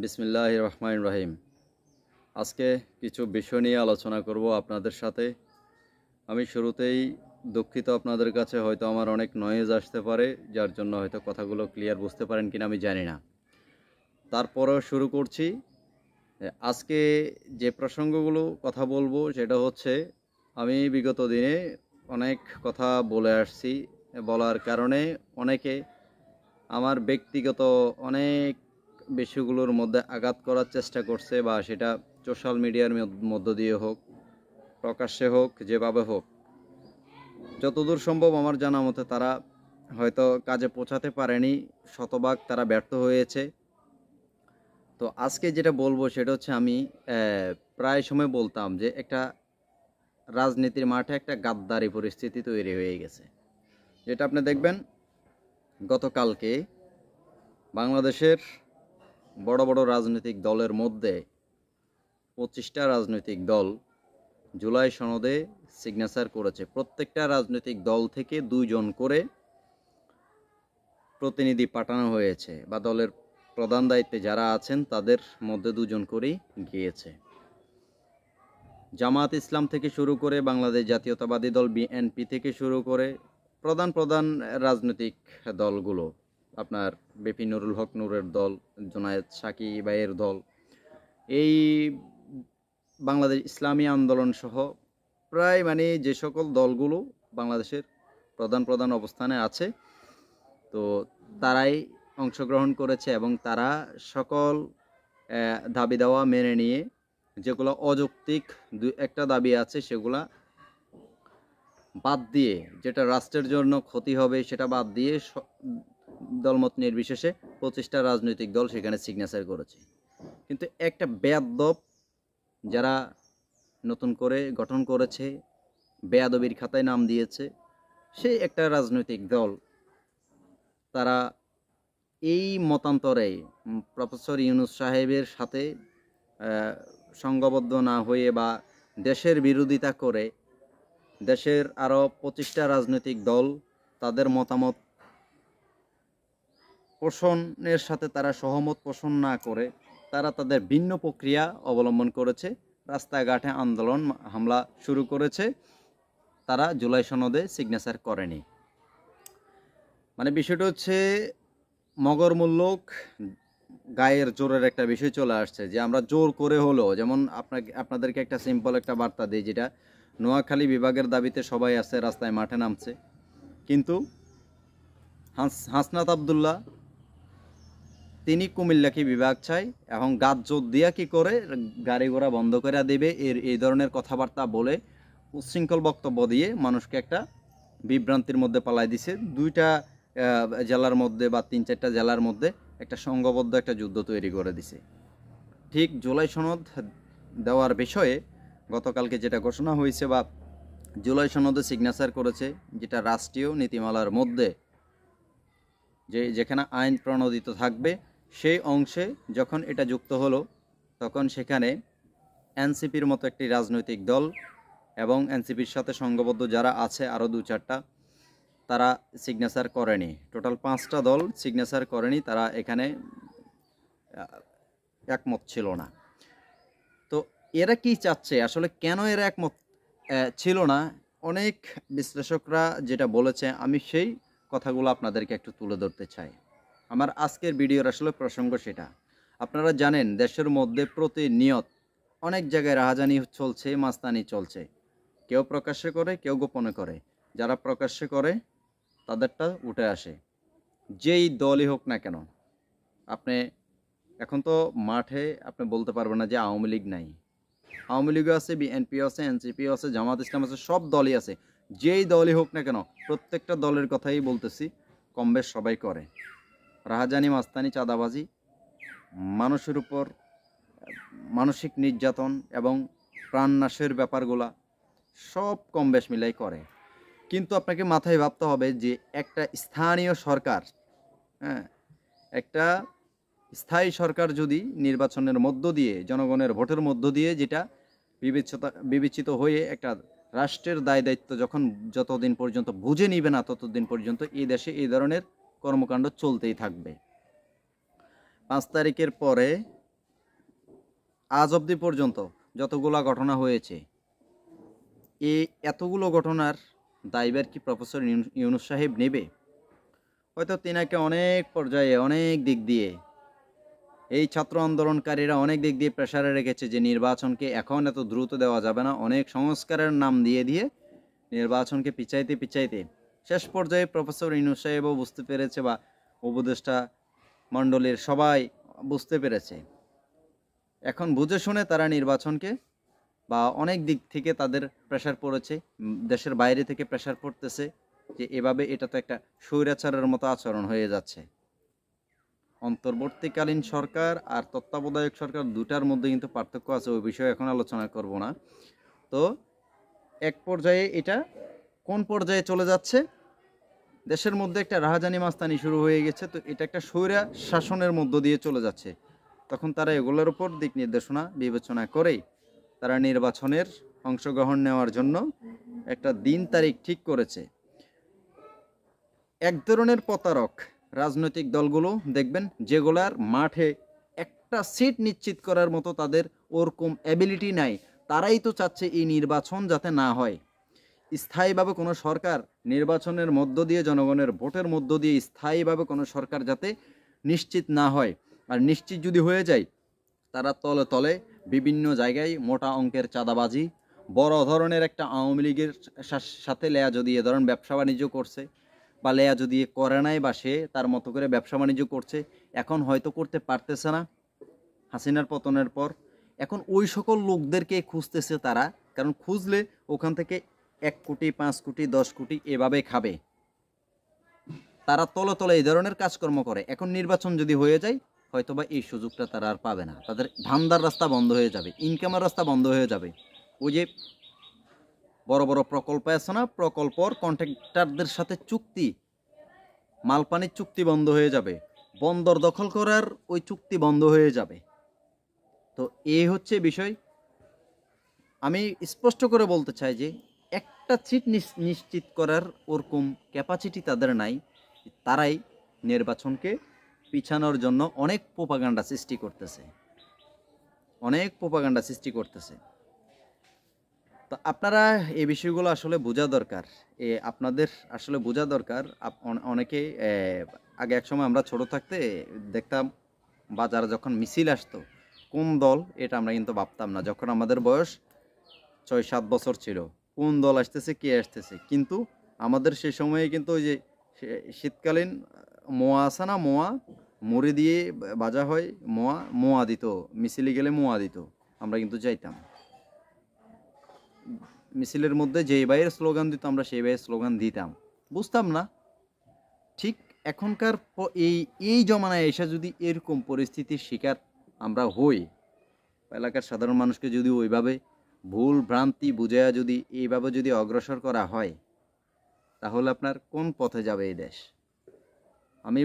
বিসমিল্লাহির রহমানির রহিম। আজকে কিছু বিষয় নিয়ে আলোচনা করব আপনাদের সাথে। আমি শুরুতেই দুঃখিত, আপনাদের কাছে হয়তো আমার অনেক নয়েজ আসতে পারে, যার জন্য হয়তো কথাগুলো ক্লিয়ার বুঝতে পারেন কিনা আমি জানি না। তারপরেও শুরু করছি। আজকে যে প্রসঙ্গগুলো কথা বলবো সেটা হচ্ছে, আমি বিগত দিনে অনেক কথা বলে আসছি। বলার কারণে অনেকে আমার ব্যক্তিগত অনেক বিষয়গুলোর মধ্যে আঘাত করার চেষ্টা করছে, বা সেটা সোশ্যাল মিডিয়ার মধ্য দিয়ে হোক, প্রকাশ্যে হোক, যেভাবে হোক। যতদূর সম্ভব আমার জানা মতে তারা হয়তো কাজে পৌঁছাতে পারেনি, শতভাগ তারা ব্যর্থ হয়েছে। তো আজকে যেটা বলবো সেটা হচ্ছে, আমি প্রায় সময় বলতাম যে একটা রাজনীতির মাঠে একটা গাদ্দারি পরিস্থিতি তৈরি হয়ে গেছে। যেটা আপনি দেখবেন, গতকালকে বাংলাদেশের বড় বড় রাজনৈতিক দলের মধ্যে 25টা রাজনৈতিক দল জুলাই সনদে সিগনেচার করেছে। প্রত্যেকটা রাজনৈতিক দল থেকে 2 জন করে প্রতিনিধি পাঠানো হয়েছে, বা দলের প্রধান দায়িত্বে যারা আছেন তাদের মধ্যে 2 জন করেই গিয়েছে। জামাত ইসলাম থেকে শুরু করে, বাংলাদেশ জাতীয়তাবাদী দল বিএনপি থেকে শুরু করে প্রধান রাজনৈতিক দলগুলো, আপনার বিপি নুরুল হক নূরের দল, জোনায়েদ সাকি ভাইয়ের দল, এই বাংলাদেশ ইসলামী আন্দোলন সহ প্রায় যে সকল দলগুলো বাংলাদেশের প্রধান অবস্থানে আছে, তো তারাই অংশগ্রহণ করেছে। এবং তারা সকল দাবি দাওয়া মেনে নিয়ে, যেগুলো অযৌক্তিক একটা দাবি আছে সেগুলা বাদ দিয়ে, যেটা রাষ্ট্রের জন্য ক্ষতি হবে সেটা বাদ দিয়ে, দলমত নির্বিশেষে 25টা রাজনৈতিক দল সেখানে সিগনেচার করেছে। কিন্তু একটা বেয়াদব, যারা নতুন করে গঠন করেছে, বেয়াদবির খাতায় নাম দিয়েছে, সেই একটা রাজনৈতিক দল, তারা এই মতান্তরে প্রফেসর ইউনূস সাহেবের সাথে সংঘবদ্ধ না হয়ে, বা দেশের বিরোধিতা করে, দেশের আরও 25টা রাজনৈতিক দল তাদের মতামত পোষণের সাথে তারা সহমত পোষণ না করে, তারা তাদের ভিন্ন প্রক্রিয়া অবলম্বন করেছে, রাস্তাঘাটে আন্দোলন হামলা শুরু করেছে। তারা জুলাই সনদে সিগনেচার করেনি। বিষয়টা হচ্ছে মগরমূল্যক গায়ের জোরের একটা বিষয় চলে আসছে, যে আমরা জোর করে হলো, যেমন আপনাদেরকে একটা সিম্পল একটা বার্তা দিই, যেটা নোয়াখালী বিভাগের দাবিতে সবাই আছে, রাস্তায় মাঠে নামছে, কিন্তু হাসনাত আবদুল্লাহ তিনি কুমিল্লাকে বিভাগ চাই এবং গাছ জোর দিয়া কি করে গাড়ি ঘোড়া বন্ধ করে দেবে, এই ধরনের কথাবার্তা বলে উচ্ছৃঙ্খল বক্তব্য দিয়ে মানুষকে একটা বিভ্রান্তির মধ্যে পালাই দিছে। 2টা জেলার মধ্যে বা 3-4টা জেলার মধ্যে একটা সংঘবদ্ধ একটা যুদ্ধ তৈরি করে দিছে। ঠিক জুলাই সনদ দেওয়ার বিষয়ে গতকালকে যেটা ঘোষণা হয়েছে, বা জুলাই সনদে সিগনেচার করেছে, যেটা রাষ্ট্রীয় নীতিমালার মধ্যে যেখানে আইন প্রণোদিত থাকবে, সেই অংশে যখন এটা যুক্ত হলো, তখন সেখানে এনসিপির মতো একটি রাজনৈতিক দল এবং এনসিপির সাথে সংঘবদ্ধ যারা আছে আরও 2-4টা, তারা সিগনেচার করেনি। টোটাল 5টা দল সিগনেচার করেনি, তারা এখানে একমত ছিল না। তো এরা কি চাচ্ছে আসলে, কেন এরা একমত ছিল না? অনেক বিশ্লেষকরা যেটা বলেছে, আমি সেই কথাগুলো আপনাদেরকে একটু তুলে ধরতে চাই। আমার আজকের ভিডিওর আসলে প্রসঙ্গ সেটা। আপনারা জানেন, দেশের মধ্যে প্রতিনিয়ত অনেক জায়গায় রাহাজানি চলছে, মাস্তানি চলছে। কেউ প্রকাশ্যে করে, কেউ গোপনে করে। যারা প্রকাশ্যে করে তাদেরটা উঠে আসে, যেই দলই হোক না কেন। আপনি এখন তো মাঠে আপনি বলতে পারবেন না যে আওয়ামী লীগ নাই। আওয়ামী লীগও আছে, বিএনপিও আছে, এনসিপিও আছে, জামাত ইসলাম আছে, সব দলই আছে। যেই দলই হোক না কেন, প্রত্যেকটা দলের কথাই বলতেছি, কম বেশ সবাই করে। রাহাজানি, মাস্তানি, চাঁদাবাজি, মানুষের উপর মানসিক নির্যাতন এবং প্রাণনাশের ব্যাপারগুলা সব কম বেশ মিলাই করে। কিন্তু আপনাকে মাথায় ভাবতে হবে যে একটা স্থানীয় সরকার, হ্যাঁ, একটা স্থায়ী সরকার যদি নির্বাচনের মধ্য দিয়ে, জনগণের ভোটের মধ্য দিয়ে, যেটা বিবেচিত হয়ে একটা রাষ্ট্রের দায় দায়িত্ব যতদিন পর্যন্ত বুঝে নিবে না, ততদিন পর্যন্ত এই দেশে এই ধরনের কর্মকাণ্ড চলতেই থাকবে। 5 তারিখের পরে আজ অবধি পর্যন্ত যতগুলা ঘটনা হয়েছে, এই এতগুলো ঘটনার দায়ভার কি প্রফেসর ইউনূস সাহেব নেবে? হয়তো তিনাকে অনেক পর্যায়ে অনেক দিক দিয়ে এই ছাত্র আন্দোলনকারীরা অনেক দিক দিয়ে প্রেসারে রেখেছে যে নির্বাচনকে এখন এত দ্রুত দেওয়া যাবে না, অনেক সংস্কারের নাম দিয়ে দিয়ে নির্বাচনকে পিছাইতে পিছাইতে শেষ পর্যায়ে প্রফেসর ইউনূস সাহেবও বুঝতে পেরেছে, বা উপদেষ্টা মণ্ডলীর সবাই বুঝতে পেরেছে। এখন বুঝে শুনে তারা নির্বাচনকে, বা অনেক দিক থেকে তাদের প্রেসার পড়েছে, দেশের বাইরে থেকে প্রেসার পড়তেছে যে এভাবে এটা তো একটা স্বৈরাচারের মতো আচরণ হয়ে যাচ্ছে। অন্তর্বর্তীকালীন সরকার আর তত্ত্বাবধায়ক সরকার দুটার মধ্যে কিন্তু পার্থক্য আছে, ওই বিষয়ে এখন আলোচনা করব না। তো এক পর্যায়ে এটা কোন পর্যায়ে চলে যাচ্ছে, দেশের মধ্যে একটা রাহাজানি মাস্তানি শুরু হয়ে গেছে, তো এটা একটা স্বৈরা শাসনের মধ্য দিয়ে চলে যাচ্ছে। তখন তারা এগুলোর উপর দিক নির্দেশনা বিবেচনা করেই তারা নির্বাচনের অংশগ্রহণ নেওয়ার জন্য একটা দিন তারিখ ঠিক করেছে। এক ধরনের প্রতারক রাজনৈতিক দলগুলো দেখবেন, যেগুলার মাঠে একটা সিট নিশ্চিত করার মতো তাদের ওরকম অ্যাবিলিটি নাই, তারাই তো চাচ্ছে এই নির্বাচন যাতে না হয়। স্থায়ীভাবে কোনো সরকার নির্বাচনের মধ্য দিয়ে, জনগণের ভোটের মধ্য দিয়ে স্থায়ীভাবে কোনো সরকার যাতে নিশ্চিত না হয়। আর নিশ্চিত যদি হয়ে যায়, তারা তলে তলে বিভিন্ন জায়গায় মোটা অঙ্কের চাঁদাবাজি, বড় ধরনের একটা আওয়ামী লীগের সাথে লেয়া যদি এ ধরনের ব্যবসা বাণিজ্য করছে, বা লেয়া যদি করে নাই, বা সে তার মতো করে ব্যবসা বাণিজ্য করছে, এখন হয়তো করতে পারতেছে না হাসিনার পতনের পর। এখন ওই সকল লোকদেরকে খুঁজতেছে তারা, কারণ খুঁজলে ওখান থেকে 1 কোটি 5 কোটি 10 কোটি এভাবে খাবে। তারা তলে তলে এই ধরনের কাজকর্ম করে। এখন নির্বাচন যদি হয়ে যায়, হয়তোবা এই সুযোগটা তারা আর পাবে না, তাদের ধান্দার রাস্তা বন্ধ হয়ে যাবে, ইনকামের রাস্তা বন্ধ হয়ে যাবে। ওই যে বড় বড় প্রকল্প আছে না, প্রকল্পর কন্ট্রাক্টরদের সাথে চুক্তি, মালপানির চুক্তি বন্ধ হয়ে যাবে, বন্দর দখল করার ওই চুক্তি বন্ধ হয়ে যাবে। তো এই হচ্ছে বিষয়। আমি স্পষ্ট করে বলতে চাই যে একটা সিট নিশ্চিত করার ওরকম ক্যাপাসিটি তাদের নাই। তারাই নির্বাচনকে পিছানোর জন্য অনেক প্রোপাগান্ডা সৃষ্টি করতেছে, অনেক প্রোপাগান্ডা সৃষ্টি করতেছে। তো আপনারা এই বিষয়গুলো আসলে বোঝা দরকার, আপনাদের আসলে বোঝা দরকার। অনেকে আগে এক সময় আমরা ছোট থাকতে দেখতাম, বাজারে যখন মিছিল আসতো, কোন দল এটা আমরা কিন্তু ভাবতাম না, যখন আমাদের বয়স 6-7 বছর ছিল, কোন দল আসতেছে, কে আসতেছে। কিন্তু আমাদের সেই সময়ে কিন্তু ওই যে শীতকালীন মোয়া আছে না, মোয়া মুড়ি দিয়ে ভাজা হয়, মোয়া দিত, মিছিলে গেলে মোয়া দিত, আমরা কিন্তু যাইতাম। মিছিলের মধ্যে যেই ভাইয়ের স্লোগান দিত, আমরা সেই ভাইয়ের স্লোগান দিতাম, বুঝতাম না। ঠিক এখনকার এই জমানায় এসে যদি এরকম পরিস্থিতির শিকার আমরা হই, এলাকার সাধারণ মানুষকে যদি ওইভাবে ভুল ভ্রান্তি বুঝায়া যদি এইভাবে যদি অগ্রসর করা হয়, তাহলে আপনার কোন পথে যাবে এই দেশ? আমি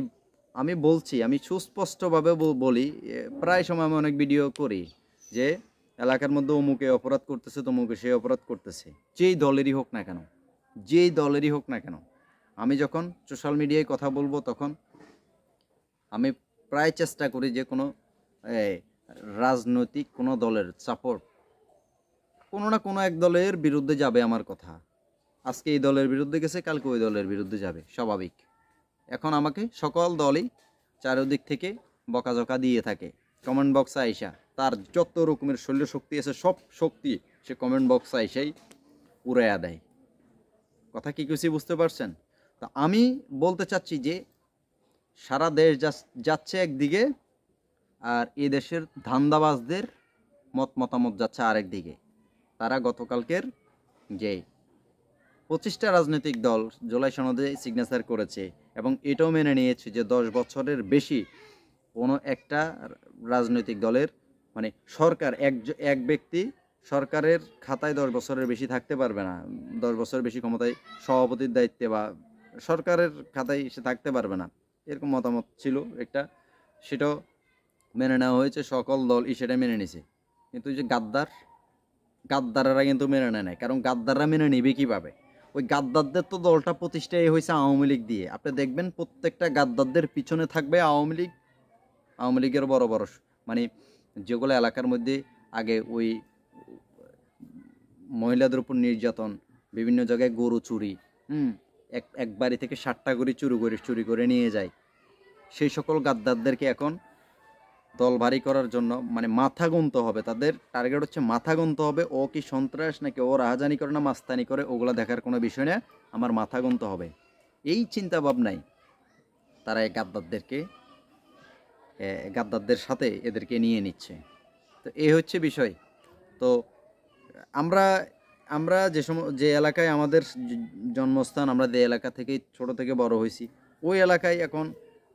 আমি বলছি, আমি সুস্পষ্টভাবে বলি, প্রায় সময় আমি অনেক ভিডিও করি যে এলাকার মধ্যে অমুকে অপরাধ করতেছে, তমুকে সে অপরাধ করতেছে, যেই দলেরই হোক না কেন, যেই দলেরই হোক না কেন। আমি যখন সোশ্যাল মিডিয়ায় কথা বলবো, তখন আমি প্রায় চেষ্টা করি যে কোনো রাজনৈতিক কোনো দলের সাপোর্ট, কোনো না কোনো এক দলের বিরুদ্ধে যাবে আমার কথা। আজকে এই দলের বিরুদ্ধে গেছে, কালকে ওই দলের বিরুদ্ধে যাবে, স্বাভাবিক। এখন আমাকে সকল দলই চারিদিক থেকে বকাঝকা দিয়ে থাকে, কমেন্ট বক্সে আইসা তার যত রকমের শৈল্য শক্তি আছে, সব শক্তি সে কমেন্ট বক্সে আইসাই উড়াইয়া দেয়। কথা কি কিছু বুঝতে পারছেন? তো আমি বলতে চাচ্ছি যে সারা দেশ যাচ্ছে একদিকে, আর এই দেশের ধান্দাবাজদের মতামত যাচ্ছে আরেক দিকে। তারা গতকালকের যে 25টা রাজনৈতিক দল জুলাই সনদে সিগনেচার করেছে, এবং এটাও মেনে নিয়েছে যে 10 বছরের বেশি কোনো একটা রাজনৈতিক দলের, মানে সরকার, এক ব্যক্তি সরকারের খাতায় 10 বছরের বেশি থাকতে পারবে না, 10 বছরের বেশি ক্ষমতায় সভাপতির দায়িত্বে বা সরকারের খাতায় সে থাকতে পারবে না, এরকম মতামত ছিল একটা। সেটাও মেনে নেওয়া হয়েছে, সকল দলই সেটা মেনে নিছে। কিন্তু যে গাদ্দাররা কিন্তু মেনে নেয় নাই, কারণ গাদ্দাররা মেনে নেবে কীভাবে? ওই গাদ্দারদের তো দলটা প্রতিষ্ঠাই হয়েছে আওয়ামী লীগ দিয়ে। আপনি দেখবেন প্রত্যেকটা গাদ্দারদের পিছনে থাকবে আওয়ামী লীগের বড় বড়, মানে যেগুলো এলাকার মধ্যে আগে ওই মহিলাদের উপর নির্যাতন, বিভিন্ন জায়গায় গরু চুরি, এক বাড়ি থেকে 7টা গরু চুরি করে নিয়ে যায়। সেই সকল গাদ্দারদেরকে এখন দল ভারী করার জন্য মানে মাথা গুনতে হবে, তাদের টার্গেট হচ্ছে মাথা গুনতে হবে। ও কি সন্ত্রাস নাকি ও রাহাজানি করে না মাস্তানি করে, ওগুলো দেখার কোনো বিষয় না, আমার মাথা গুনতে হবে। এই চিন্তা ভাবনাই তারা এই গাদ্দারদের সাথে এদেরকে নিয়ে নিচ্ছে। তো এই হচ্ছে বিষয়। তো আমরা আমরা যে এলাকায় আমাদের জন্মস্থান, আমরা যে এলাকা থেকে ছোট থেকে বড় হয়েছি, ওই এলাকায় এখন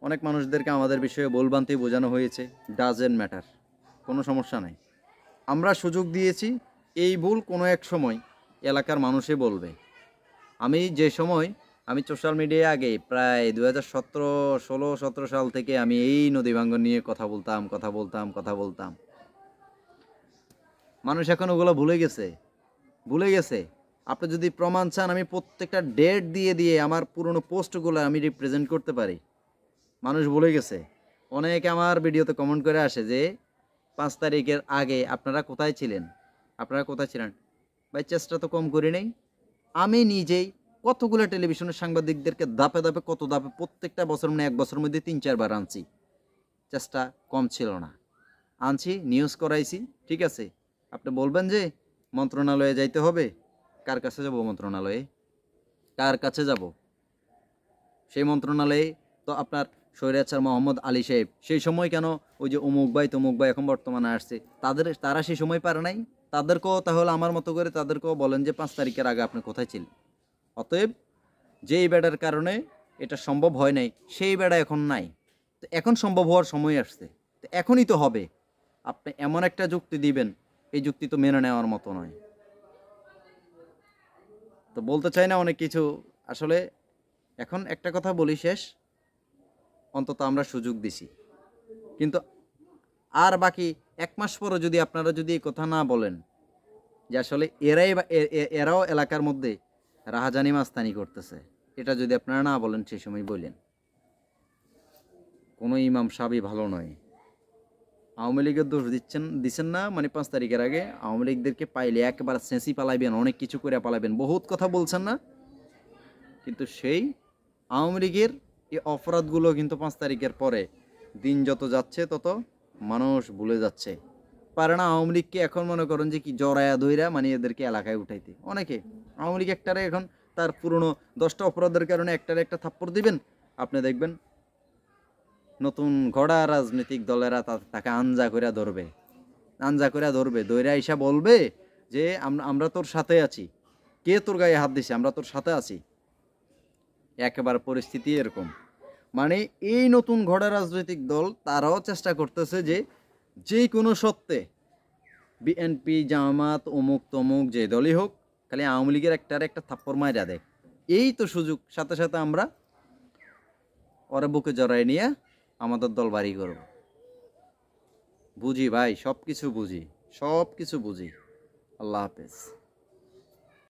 অনেক মানুষদেরকে আমাদের বিষয়ে ভুলভ্রান্তি বোঝানো হয়েছে। ডাজেন্ট ম্যাটার, কোনো সমস্যা নাই। আমরা সুযোগ দিয়েছি, এই ভুল কোনো এক সময় এলাকার মানুষই বলবে। আমি সোশ্যাল মিডিয়ায় আগে প্রায় 2016-17 সাল থেকে আমি এই নদী ভাঙ্গন নিয়ে কথা বলতাম। মানুষ এখন ওগুলো ভুলে গেছে। আপনি যদি প্রমাণ চান, আমি প্রত্যেকটা ডেট দিয়ে আমার পুরনো পোস্টগুলো আমি রিপ্রেজেন্ট করতে পারি। মানুষ ভুলে গেছে। অনেকে আমার ভিডিওতে কমেন্ট করে আসে যে 5 তারিখের আগে আপনারা কোথায় ছিলেন। ভাই, চেষ্টা তো কম করি নাই। আমি নিজেই কতগুলো টেলিভিশনের সাংবাদিকদেরকে ধাপে প্রত্যেকটা বছর মানে 1 বছরের মধ্যে 3-4 বার আনছি। চেষ্টা কম ছিল না, আনছি, নিউজ করাইছি। ঠিক আছে, আপনি বলবেন যে মন্ত্রণালয়ে যাইতে হবে, কার কাছে যাব? কার কাছে যাব? সেই মন্ত্রণালয়ে তো আপনার স্বৈরাচার মোহাম্মদ আলী সাহেব, সেই সময় কেন ওই যে অমুক ভাই এখন বর্তমানে আসছে, তারা সেই সময় পারে নাই? তাদেরকেও তাহলে আমার মতো করে তাদেরকেও বলেন যে 5 তারিখের আগে আপনি কোথায় ছিলেন। অতএব যেই বেড়ার কারণে এটা সম্ভব হয় নাই, সেই বেড়া এখন নাই। তো এখন সম্ভব হওয়ার সময় আসছে, তো এখনই তো হবে। আপনি এমন একটা যুক্তি দিবেন, এই যুক্তি তো মেনে নেওয়ার মতো নয়। তো বলতে চাই না অনেক কিছু। আসলে এখন একটা কথা বলি, শেষ, অন্তত আমরা সুযোগ দিছি, কিন্তু আর বাকি 1 মাস পরে যদি আপনারা এই কথা না বলেন যে আসলে এরাও এলাকার মধ্যে রাহাজানি মাস্তানি করতেছে, এটা যদি আপনারা না বলেন, সেই সময় বললেন কোনো ইমাম সাহেবই ভালো নয়। আওয়ামী লীগের দোষ দিচ্ছেন না, মানে 5 তারিখের আগে আওয়ামী লীগদেরকে পাইলে একবার সেঁচি পালাইবেন, অনেক কিছু করে পালাইবেন, বহুত কথা বলছেন না, কিন্তু সেই আওয়ামী লীগের এই অপরাধগুলো কিন্তু 5 তারিখের পরে দিন যত যাচ্ছে তত মানুষ ভুলে যাচ্ছে। পারে না আওয়ামী লীগকে এখন মনে করেন যে কি জড়ায়া ধইরা মানে এদেরকে এলাকায় উঠাইতে। অনেকে আওয়ামী লীগ একটারে এখন তার পুরনো 10টা অপরাধের কারণে একটারে একটা থাপ্পড় দিবেন, আপনি দেখবেন নতুন গড়া রাজনৈতিক দলেরা তাকে আঞ্জা করে ধরবে, ধইরা আইসা বলবে যে আমরা তোর সাথে আছি, কে তোর গায়ে হাত দিছে, আমরা তোর সাথে আছি। একেবারে পরিস্থিতি এরকম। মানে এই নতুন ঘোড়া রাজনৈতিক দল তারাও চেষ্টা করতেছে যে কোনো সত্ত্বে বিএনপি, জামাত, অমুক তমুক যে দলই হোক, খালি আওয়ামী লীগের একটা থাপ্পড় মাইরা দেয়। এই তো সুযোগ, সাথে সাথে আমরা ওরা বুকে জড়াই নিয়ে আমাদের দল বাড়ি করব। বুঝি ভাই, সব কিছু বুঝি। আল্লাহ হাফেজ।